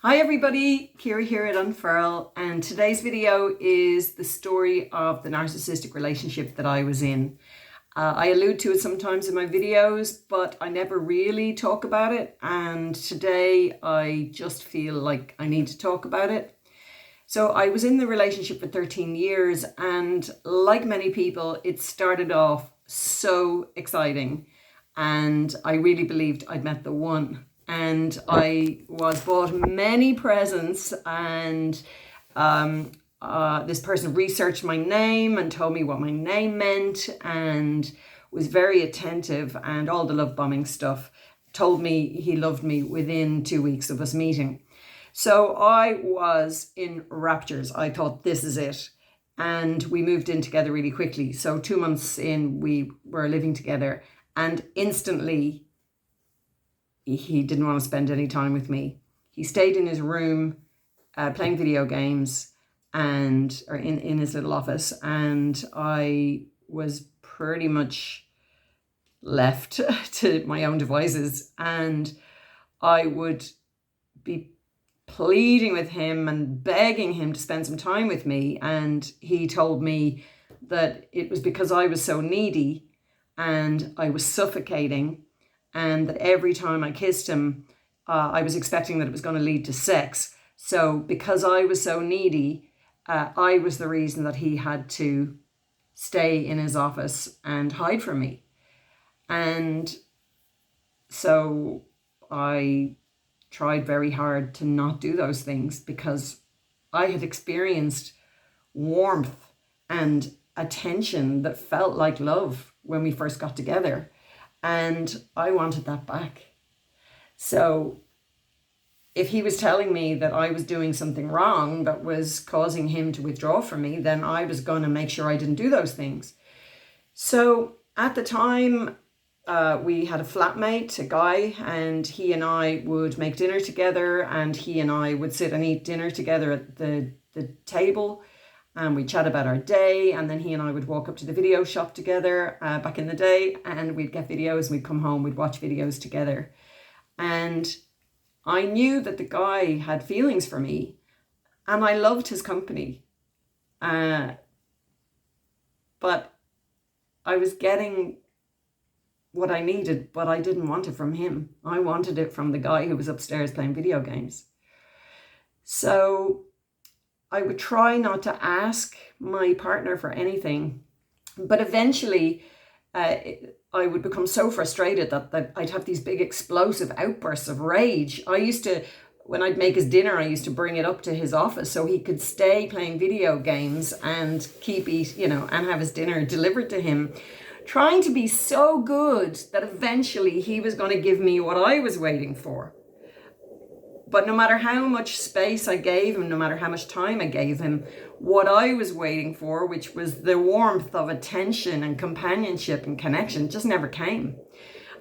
Hi everybody, Kira here at Unfurl, and today's video is the story of the narcissistic relationship that I was in. I allude to it sometimes in my videos, but I never really talk about it, and today I just feel like I need to talk about it. So I was in the relationship for 13 years, and like many people, it started off so exciting, and I really believed I'd met the one. And I was bought many presents, and this person researched my name and told me what my name meant and was very attentive and all the love bombing stuff. Told me he loved me within 2 weeks of us meeting. So I was in raptures. I thought, this is it. And we moved in together really quickly. So 2 months in, we were living together, and instantly he didn't want to spend any time with me. He stayed in his room playing video games or in his little office, and I was pretty much left to my own devices. And I would be pleading with him and begging him to spend some time with me, and he told me that it was because I was so needy and I was suffocating, and that every time I kissed him, I was expecting that it was going to lead to sex. So because I was so needy, I was the reason that he had to stay in his office and hide from me. And so I tried very hard to not do those things, because I had experienced warmth and attention that felt like love when we first got together. And I wanted that back. So if he was telling me that I was doing something wrong that was causing him to withdraw from me, then I was going to make sure I didn't do those things. So at the time, we had a flatmate, a guy, and he and I would make dinner together, and he and I would sit and eat dinner together at the table, and we'd chat about our day, and then he and I would walk up to the video shop together back in the day, and we'd get videos, and we'd come home, we'd watch videos together. And I knew that the guy had feelings for me, and I loved his company. But I was getting what I needed, but I didn't want it from him. I wanted it from the guy who was upstairs playing video games. So I would try not to ask my partner for anything, but eventually I would become so frustrated that I'd have these big explosive outbursts of rage. When I'd make his dinner, I used to bring it up to his office so he could stay playing video games and and have his dinner delivered to him, trying to be so good that eventually he was going to give me what I was waiting for. But no matter how much space I gave him, no matter how much time I gave him, what I was waiting for, which was the warmth of attention and companionship and connection, just never came.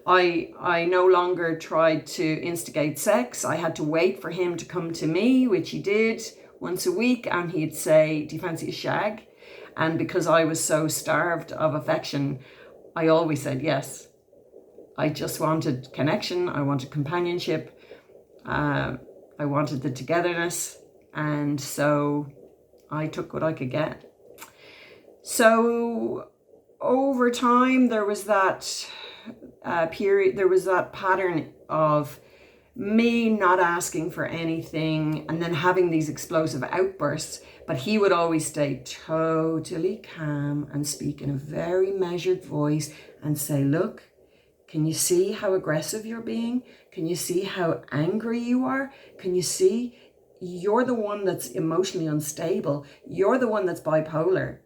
I no longer tried to instigate sex. I had to wait for him to come to me, which he did once a week, and he'd say, "Do you fancy a shag?" And because I was so starved of affection, I always said yes. I just wanted connection. I wanted companionship. I wanted the togetherness, and so I took what I could get. So over time, there was that pattern of me not asking for anything and then having these explosive outbursts, but he would always stay totally calm and speak in a very measured voice and say, "Look, can you see how aggressive you're being? Can you see how angry you are? Can you see you're the one that's emotionally unstable? You're the one that's bipolar."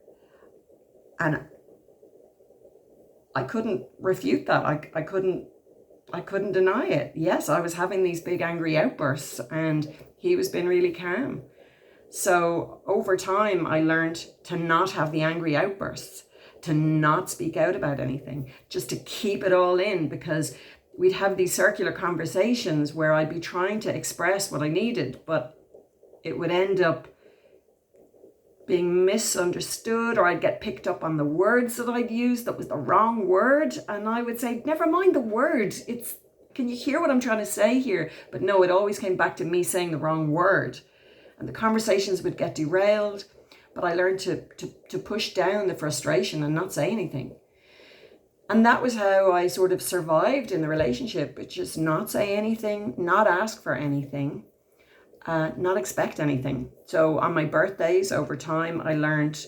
And I couldn't refute that. I couldn't deny it. Yes, I was having these big angry outbursts, and he was being really calm. So over time, I learned to not have the angry outbursts, to not speak out about anything, just to keep it all in, because we'd have these circular conversations where I'd be trying to express what I needed, but it would end up being misunderstood, or I'd get picked up on the words that I'd used that was the wrong word, and I would say, "Never mind the word, can you hear what I'm trying to say here? But no, it always came back to me saying the wrong word. And the conversations would get derailed. But I learned to push down the frustration and not say anything. And that was how I sort of survived in the relationship. But just not say anything, not ask for anything, not expect anything. So on my birthdays, over time, I learned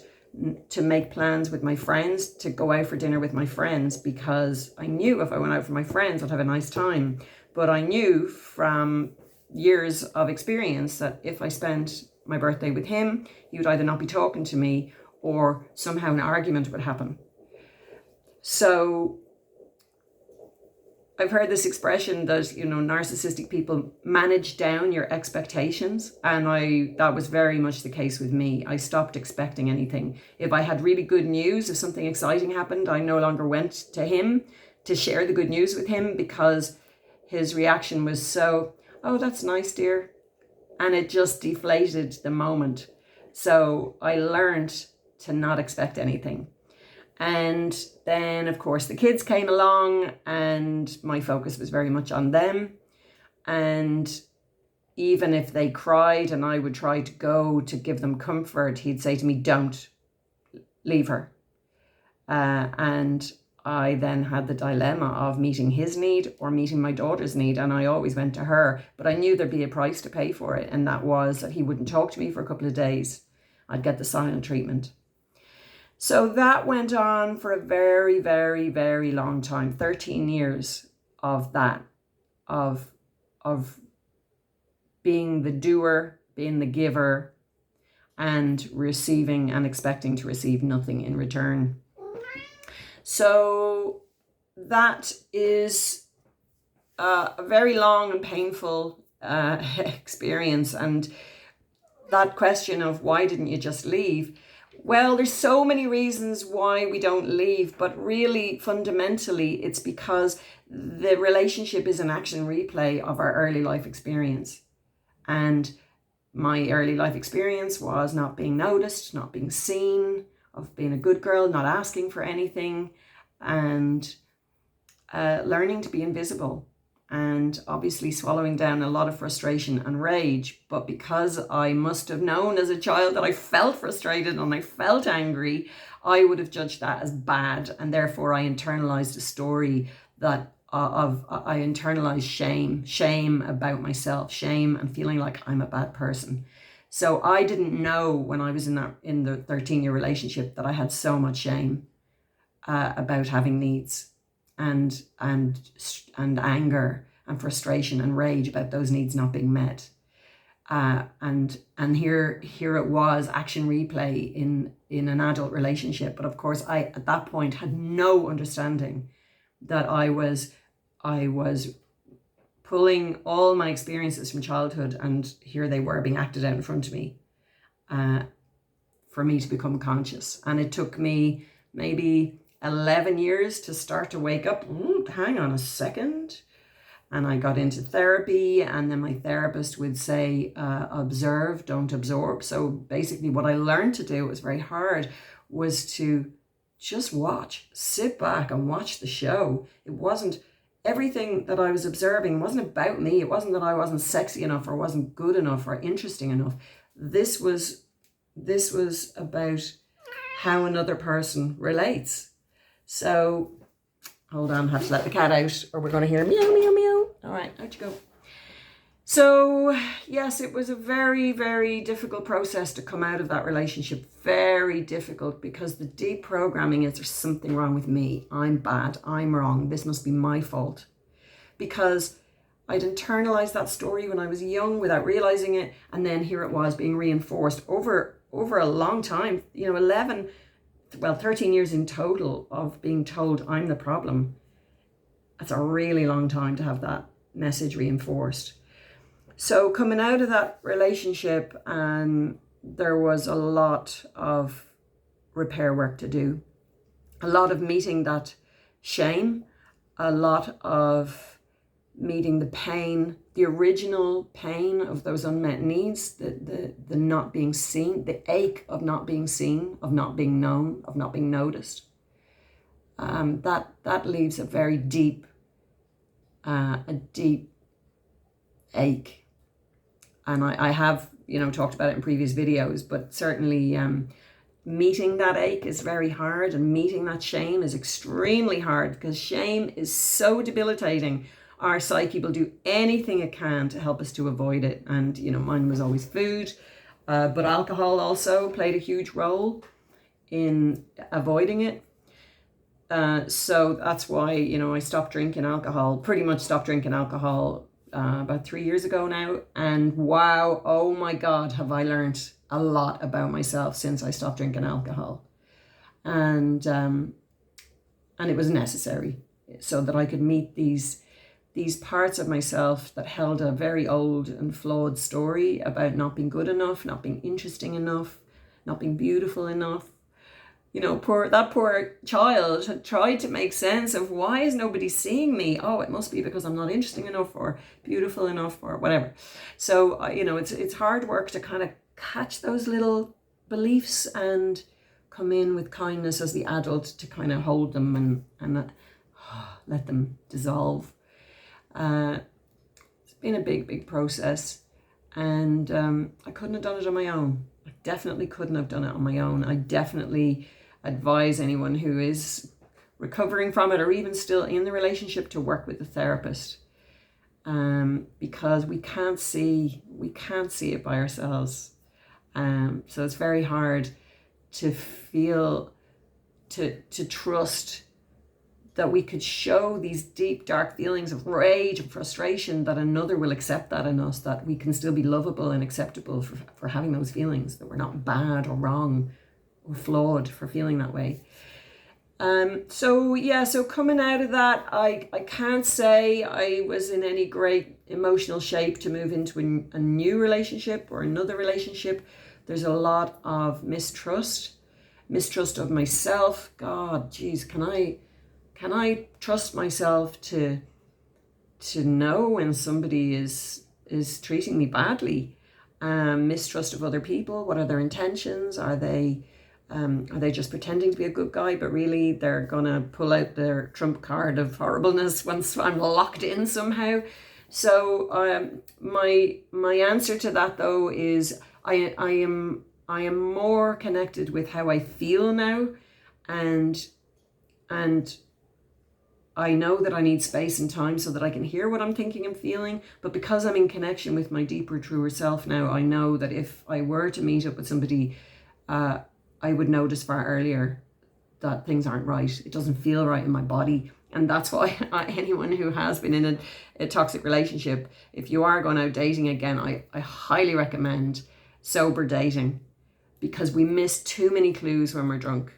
to make plans with my friends, to go out for dinner with my friends, because I knew if I went out for my friends, I'd have a nice time. But I knew from years of experience that if I spent my birthday with him, he would either not be talking to me or somehow an argument would happen. So I've heard this expression that, narcissistic people manage down your expectations. And that was very much the case with me. I stopped expecting anything. If I had really good news, if something exciting happened, I no longer went to him to share the good news with him, because his reaction was so, oh, that's nice, dear. And it just deflated the moment. So I learned to not expect anything. And then, of course, the kids came along and my focus was very much on them. And even if they cried and I would try to go to give them comfort, he'd say to me, don't leave her. And I then had the dilemma of meeting his need or meeting my daughter's need. And I always went to her, but I knew there'd be a price to pay for it. And that was that he wouldn't talk to me for a couple of days. I'd get the silent treatment. So that went on for a very, very, very long time, 13 years of that, of being the doer, being the giver, and receiving and expecting to receive nothing in return. So that is a very long and painful experience. And that question of why didn't you just leave? Well, there's so many reasons why we don't leave, but really fundamentally it's because the relationship is an action replay of our early life experience. And my early life experience was not being noticed, not being seen, of being a good girl, not asking for anything, and learning to be invisible, and obviously swallowing down a lot of frustration and rage. But because I must have known as a child that I felt frustrated and I felt angry, I would have judged that as bad, and therefore I internalized a story that I internalized shame about myself, shame and feeling like I'm a bad person. So I didn't know when I was in the 13-year relationship that I had so much shame about having needs, and anger and frustration and rage about those needs not being met. And here it was, action replay in an adult relationship. But of course, I at that point had no understanding that I was pulling all my experiences from childhood, and here they were being acted out in front of me for me to become conscious. And it took me maybe 11 years to start to wake up. Hang on a second. And I got into therapy, and then my therapist would say, observe, don't absorb. So basically what I learned to do, it was very hard, was to just watch, sit back and watch the show. It wasn't, everything that I was observing wasn't about me. It wasn't that I wasn't sexy enough or wasn't good enough or interesting enough. This was about how another person relates. So, hold on, I have to let the cat out or we're going to hear meow, meow, meow. All right, out you go. So, yes, it was a very, very difficult process to come out of that relationship. Very difficult, because the deep programming is there's something wrong with me. I'm bad. I'm wrong. This must be my fault. Because I'd internalized that story when I was young without realizing it. And then here it was being reinforced over a long time, 13 years in total of being told I'm the problem. That's a really long time to have that message reinforced. So coming out of that relationship, there was a lot of repair work to do. A lot of meeting that shame, a lot of meeting the pain, the original pain of those unmet needs, the not being seen, the ache of not being seen, of not being known, of not being noticed. That leaves a very deep a deep ache. And I have, talked about it in previous videos, but certainly meeting that ache is very hard, and meeting that shame is extremely hard, because shame is so debilitating. Our psyche will do anything it can to help us to avoid it. And, mine was always food, but alcohol also played a huge role in avoiding it. So that's why, I stopped drinking alcohol, pretty much stopped drinking alcohol about 3 years ago now. And wow, oh my God, have I learned a lot about myself since I stopped drinking alcohol. And it was necessary so that I could meet these parts of myself that held a very old and flawed story about not being good enough, not being interesting enough, not being beautiful enough. That poor child had tried to make sense of, why is nobody seeing me? Oh, it must be because I'm not interesting enough or beautiful enough or whatever. So, it's hard work to kind of catch those little beliefs and come in with kindness as the adult to kind of hold them and let them dissolve. It's been a big, big process, and I couldn't have done it on my own. I definitely couldn't have done it on my own. I definitely advise anyone who is recovering from it, or even still in the relationship, to work with a therapist, because we can't see it by ourselves. So it's very hard to feel, to trust that we could show these deep, dark feelings of rage and frustration, that another will accept that in us, that we can still be lovable and acceptable for having those feelings, that we're not bad or wrong or flawed for feeling that way. So coming out of that, I can't say I was in any great emotional shape to move into a new relationship or another relationship. There's a lot of mistrust of myself. God, geez, can I trust myself to know when somebody is treating me badly? Mistrust of other people. What are their intentions? Are they just pretending to be a good guy, but really they're gonna pull out their trump card of horribleness once I'm locked in somehow? So my answer to that, though, is I am more connected with how I feel now, and I know that I need space and time so that I can hear what I'm thinking and feeling. But because I'm in connection with my deeper, truer self now, I know that if I were to meet up with somebody, I would notice far earlier that things aren't right. It doesn't feel right in my body. And that's why anyone who has been in a toxic relationship, if you are going out dating again, I highly recommend sober dating, because we miss too many clues when we're drunk.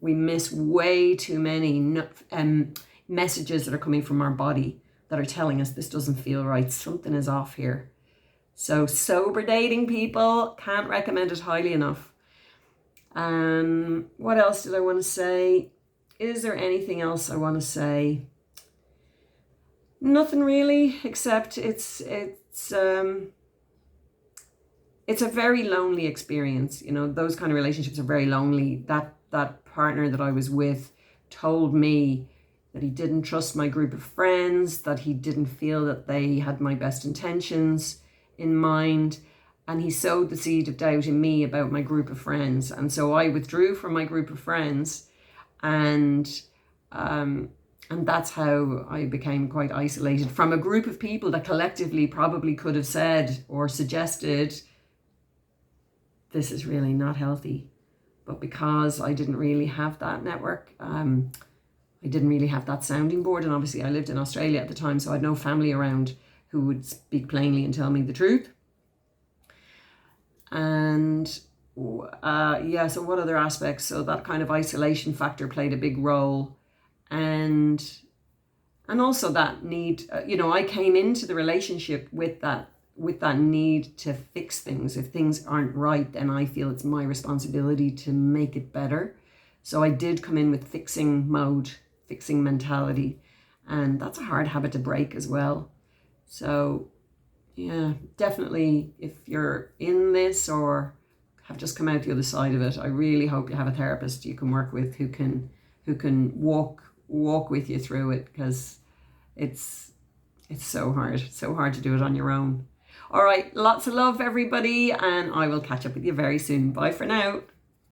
We miss way too many messages that are coming from our body that are telling us this doesn't feel right. Something is off here. So sober dating, people, can't recommend it highly enough. What else did I want to say? Is there anything else I want to say? Nothing really, except it's a very lonely experience. Those kind of relationships are very lonely. That partner that I was with told me that he didn't trust my group of friends, that he didn't feel that they had my best intentions in mind. And he sowed the seed of doubt in me about my group of friends. And so I withdrew from my group of friends, and that's how I became quite isolated from a group of people that collectively probably could have said or suggested, this is really not healthy. But because I didn't really have that network, I didn't really have that sounding board. And obviously I lived in Australia at the time, so I had no family around who would speak plainly and tell me the truth. And so what other aspects? So that kind of isolation factor played a big role. And also that need, I came into the relationship with that need to fix things. If things aren't right, then I feel it's my responsibility to make it better. So I did come in with fixing mode, fixing mentality. And that's a hard habit to break as well. So yeah, definitely, if you're in this or have just come out the other side of it, I really hope you have a therapist you can work with who can walk with you through it, because it's It's so hard to do it on your own. All right, lots of love, everybody, and I will catch up with you very soon. Bye for now.